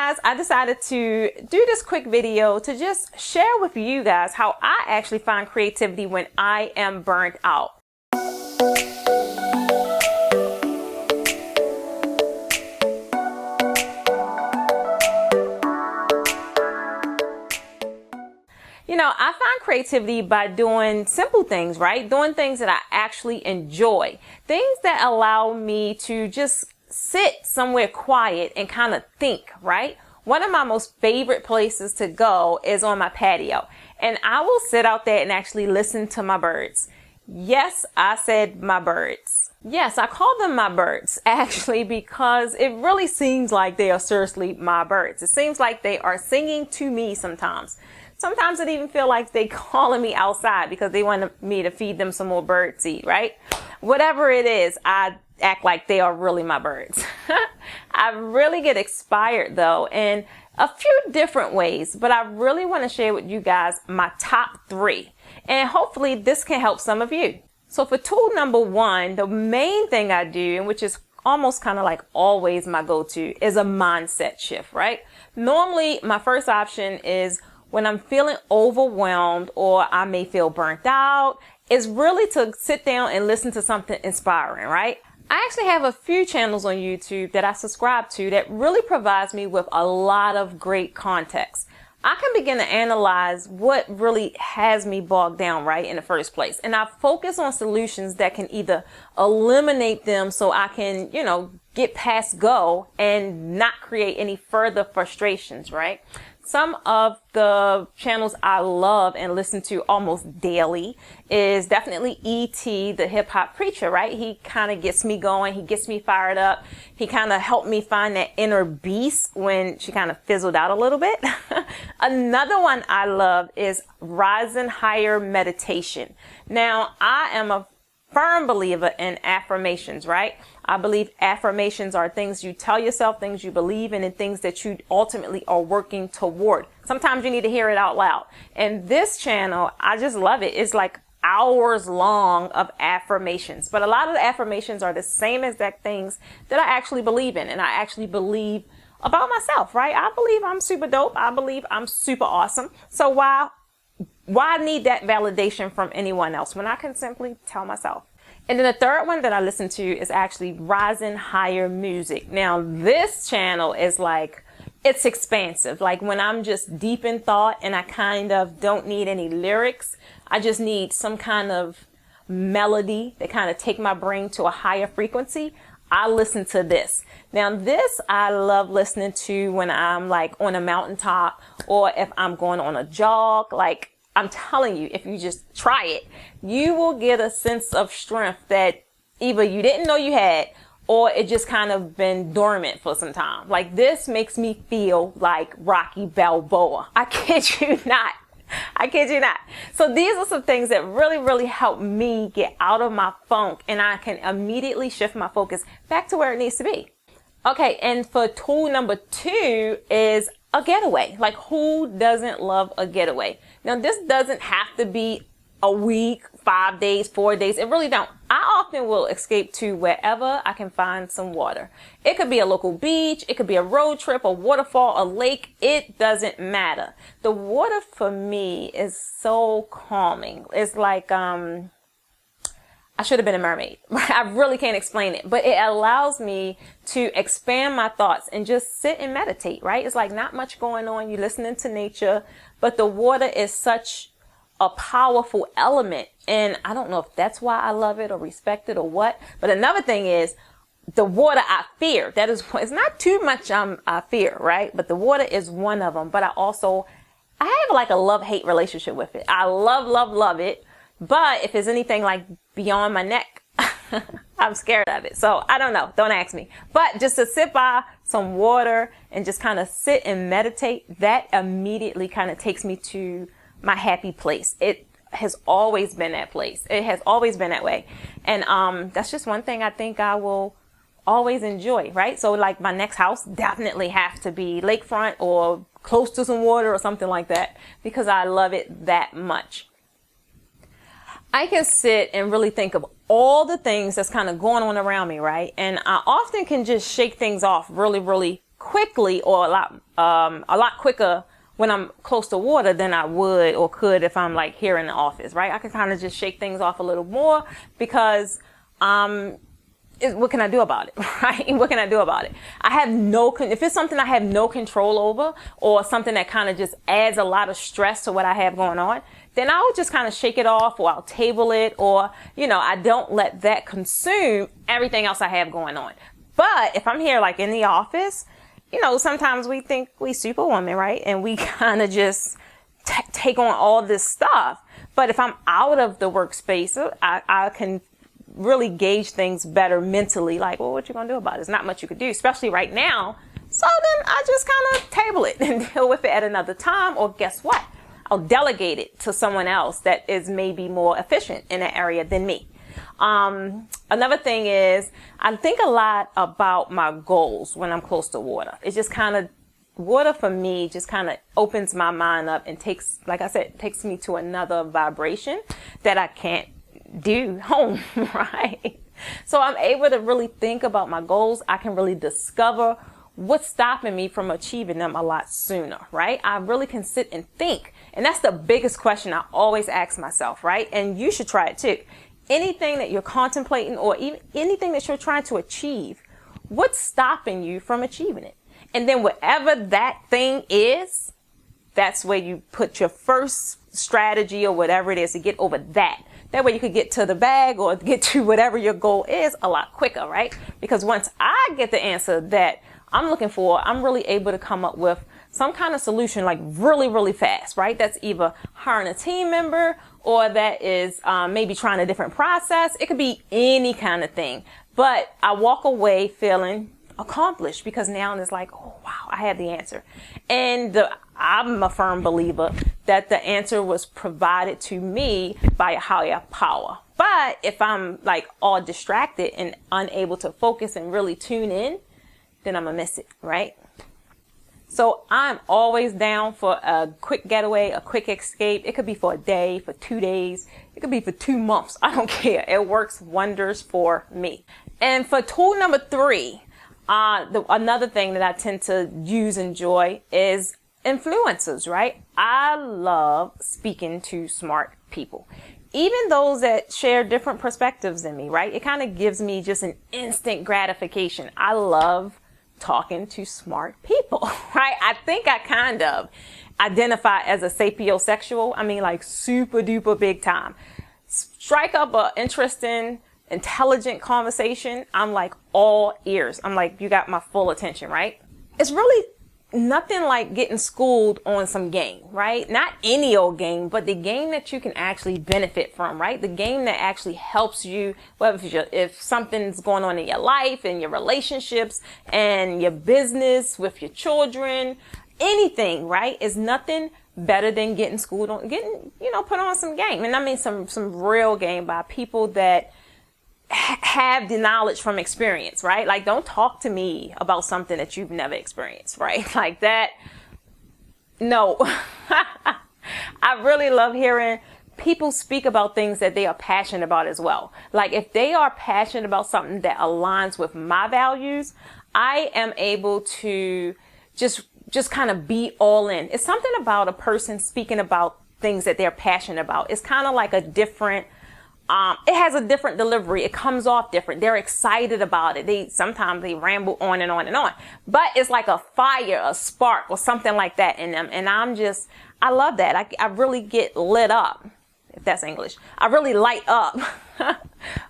guys, I decided to do this quick video to just share with you guys how I actually find creativity when I am burnt out. You know, I find creativity by doing simple things, right? Doing things that I actually enjoy. Things that allow me to just sit somewhere quiet and kind of think, right? One of my most favorite places to go is on my patio. And I will sit out there and actually listen to my birds. Yes, I said my birds. Yes, I call them my birds actually because it really seems like they are seriously my birds. It seems like they are singing to me sometimes. Sometimes it even feel like they calling me outside because they want me to feed them some more birdseed, right? Whatever it is, I act like they are really my birds. I really get inspired though in a few different ways, but I really want to share with you guys my top 3. And hopefully this can help some of you. So for tool number 1, the main thing I do, and which is almost kind of like always my go-to, is a mindset shift, right? Normally my first option is when I'm feeling overwhelmed or I may feel burnt out, is really to sit down and listen to something inspiring, right? I actually have a few channels on YouTube that I subscribe to that really provides me with a lot of great context. I can begin to analyze what really has me bogged down, right, in the first place. And I focus on solutions that can either eliminate them so I can, you know, get past go and not create any further frustrations, right? Some of the channels I love and listen to almost daily is definitely E.T., the hip hop preacher, right? He kind of gets me going. He gets me fired up. He kind of helped me find that inner beast when she kind of fizzled out a little bit. Another one I love is Rising Higher Meditation. Now, I am a firm believer in affirmations, right? I believe affirmations are things you tell yourself, things you believe in, and things that you ultimately are working toward. Sometimes you need to hear it out loud. And this channel, I just love it. It's like hours long of affirmations. But a lot of the affirmations are the same exact things that I actually believe in. And I actually believe about myself, right? I believe I'm super dope. I believe I'm super awesome. So why need that validation from anyone else when I can simply tell myself? And then the third one that I listen to is actually Rising Higher Music. Now this channel is like, it's expansive. Like when I'm just deep in thought and I kind of don't need any lyrics, I just need some kind of melody that kind of take my brain to a higher frequency. I listen to this. Now this I love listening to when I'm like on a mountaintop or if I'm going on a jog. Like I'm telling you, if you just try it, you will get a sense of strength that either you didn't know you had or it just kind of been dormant for some time. Like this makes me feel like Rocky Balboa. I kid you not. I kid you not. So these are some things that really, really help me get out of my funk and I can immediately shift my focus back to where it needs to be. Okay, and for tool number 2 is a getaway. Like who doesn't love a getaway? Now this doesn't have to be a week, 5 days, 4 days. It really don't. I often will escape to wherever I can find some water. It could be a local beach. It could be a road trip, a waterfall, a lake. It doesn't matter. The water for me is so calming. It's like, I should have been a mermaid. I really can't explain it, but it allows me to expand my thoughts and just sit and meditate, right? It's like not much going on. You're listening to nature, but the water is such a powerful element. And I don't know if that's why I love it or respect it or what. But another thing is the water I fear. That is, it's not too much I fear, right? But the water is one of them. But I have like a love-hate relationship with it. I love it. But if it's anything like beyond my neck, I'm scared of it. So I don't know. Don't ask me. But just to sit by some water and just kind of sit and meditate, that immediately kind of takes me to my happy place. It has always been that place. It has always been that way. And that's just one thing I think I will always enjoy, right? So like my next house definitely have to be lakefront or close to some water or something like that because I love it that much. I can sit and really think of all the things that's kind of going on around me, right? And I often can just shake things off really, really quickly, or a lot quicker when I'm close to water than I would or could if I'm like here in the office, right? I can kind of just shake things off a little more because, what can I do about it, right? What can I do about it? I have if it's something I have no control over, or something that kind of just adds a lot of stress to what I have going on, then I'll just kind of shake it off, or I'll table it, or, I don't let that consume everything else I have going on. But if I'm here like in the office, sometimes we think we superwoman, right? And we kind of just take on all this stuff. But if I'm out of the workspace, I can really gauge things better mentally. Like, well, what you gonna do about it? There's not much you could do, especially right now. So then I just kind of table it and deal with it at another time. Or guess what? I'll delegate it to someone else that is maybe more efficient in that area than me. Another thing is, I think a lot about my goals when I'm close to water. It's just kind of, water for me just kind of opens my mind up and takes me to another vibration that I can't do home, right? So I'm able to really think about my goals. I can really discover what's stopping me from achieving them a lot sooner, right? I really can sit and think. And that's the biggest question I always ask myself, right? And you should try it too. Anything that you're contemplating, or even anything that you're trying to achieve, what's stopping you from achieving it? And then whatever that thing is, that's where you put your first strategy or whatever it is to get over that. That way you could get to the bag or get to whatever your goal is a lot quicker, right? Because once I get the answer that I'm looking for, I'm really able to come up with some kind of solution like really, really fast, right? That's either hiring a team member, or that is maybe trying a different process. It could be any kind of thing. But I walk away feeling accomplished because now it's like, oh, wow, I had the answer. And I'm a firm believer that the answer was provided to me by a higher power. But if I'm like all distracted and unable to focus and really tune in, then I'm gonna miss it, right? So I'm always down for a quick getaway, a quick escape. It could be for a day, for 2 days. It could be for 2 months. I don't care. It works wonders for me. And for tool number 3, another thing that I tend to use and enjoy is influencers, right? I love speaking to smart people. Even those that share different perspectives than me, right? It kind of gives me just an instant gratification. I love talking to smart people, right? I think I kind of identify as a sapiosexual. I mean, like super duper big time. Strike up a interesting, intelligent conversation, I'm like all ears. I'm like, you got my full attention, right? It's really nothing like getting schooled on some game, right? Not any old game, but the game that you can actually benefit from, right? The game that actually helps you, whether if something's going on in your life and your relationships and your business with your children, anything, right? Is nothing better than getting schooled on, put on some game. And I mean some real game by people that have the knowledge from experience, right? Like, don't talk to me about something that you've never experienced, right? Like that. No. I really love hearing people speak about things that they are passionate about as well. Like, if they are passionate about something that aligns with my values, I am able to just kind of be all in. It's something about a person speaking about things that they're passionate about. It's kind of like a different, it has a different delivery. It comes off different. They're excited about it. Sometimes they ramble on and on and on, but it's like a fire, a spark or something like that in them. And I love that. I really get lit up, if that's English. I really light up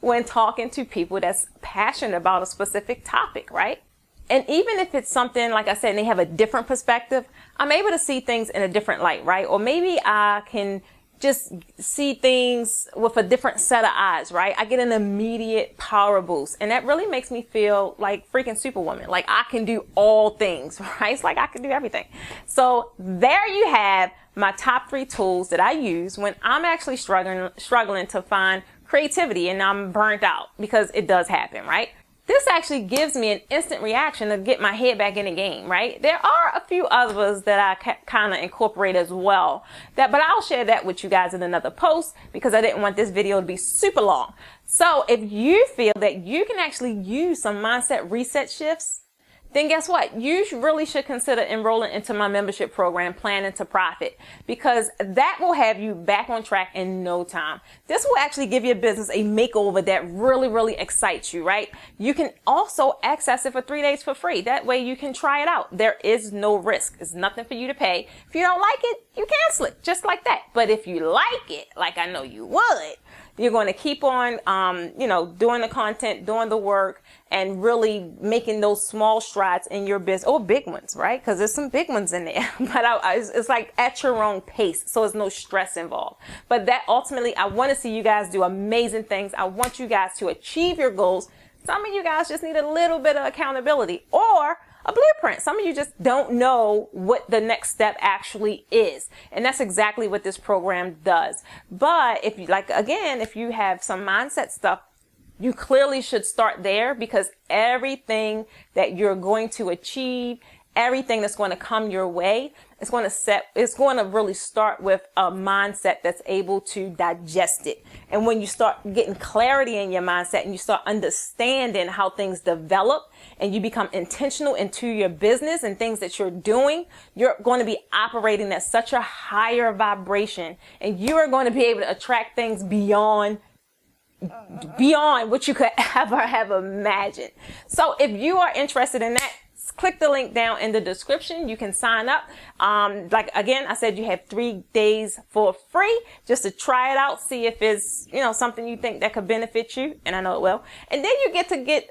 when talking to people that's passionate about a specific topic, right? And even if it's something, like I said, and they have a different perspective, I'm able to see things in a different light, right? Or maybe I can just see things with a different set of eyes, right? I get an immediate power boost, and that really makes me feel like freaking superwoman. Like I can do all things, right? It's like I can do everything. So there you have my top 3 tools that I use when I'm actually struggling to find creativity and I'm burnt out, because it does happen, right? This actually gives me an instant reaction to get my head back in the game, right? There are a few others that I kind of incorporate as well, but I'll share that with you guys in another post because I didn't want this video to be super long. So if you feel that you can actually use some mindset reset shifts then guess what? You really should consider enrolling into my membership program, Planning to Profit, because that will have you back on track in no time. This will actually give your business a makeover that really, really excites you, right? You can also access it for 3 days for free. That way you can try it out. There is no risk. It's nothing for you to pay. If you don't like it, you cancel it just like that. But if you like it, like I know you would, you're going to keep on, doing the content, doing the work, and really making those small strides in your business, or big ones, right? Because there's some big ones in there, but it's like at your own pace, so there's no stress involved. But that ultimately, I want to see you guys do amazing things. I want you guys to achieve your goals. Some of you guys just need a little bit of accountability or a blueprint. Some of you just don't know what the next step actually is. And that's exactly what this program does. But if you if you have some mindset stuff, you clearly should start there, because everything that you're going to achieve, everything that's going to come your way, it's going to really start with a mindset that's able to digest it. And when you start getting clarity in your mindset and you start understanding how things develop and you become intentional into your business and things that you're doing, you're going to be operating at such a higher vibration, and you are going to be able to attract things beyond what you could ever have imagined. So if you are interested in that, click the link down in the description. You can sign up. Again, I said you have 3 days for free just to try it out, see if it's, something you think that could benefit you. And I know it will. And then you get to get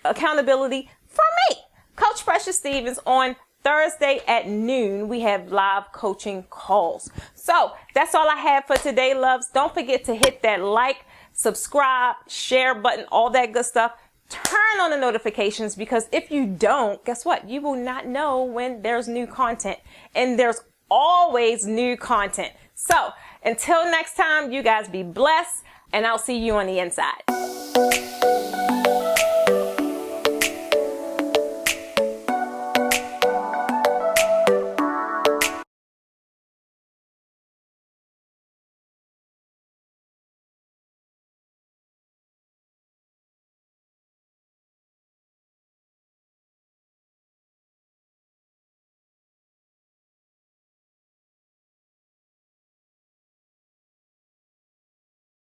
accountability from me, Coach Precious Stevens. On Thursday at noon, we have live coaching calls. So that's all I have for today, loves. Don't forget to hit that like, subscribe, share button, all that good stuff. Turn on the notifications, because if you don't, guess what? You will not know when there's new content, and there's always new content. So until next time, you guys be blessed, and I'll see you on the inside.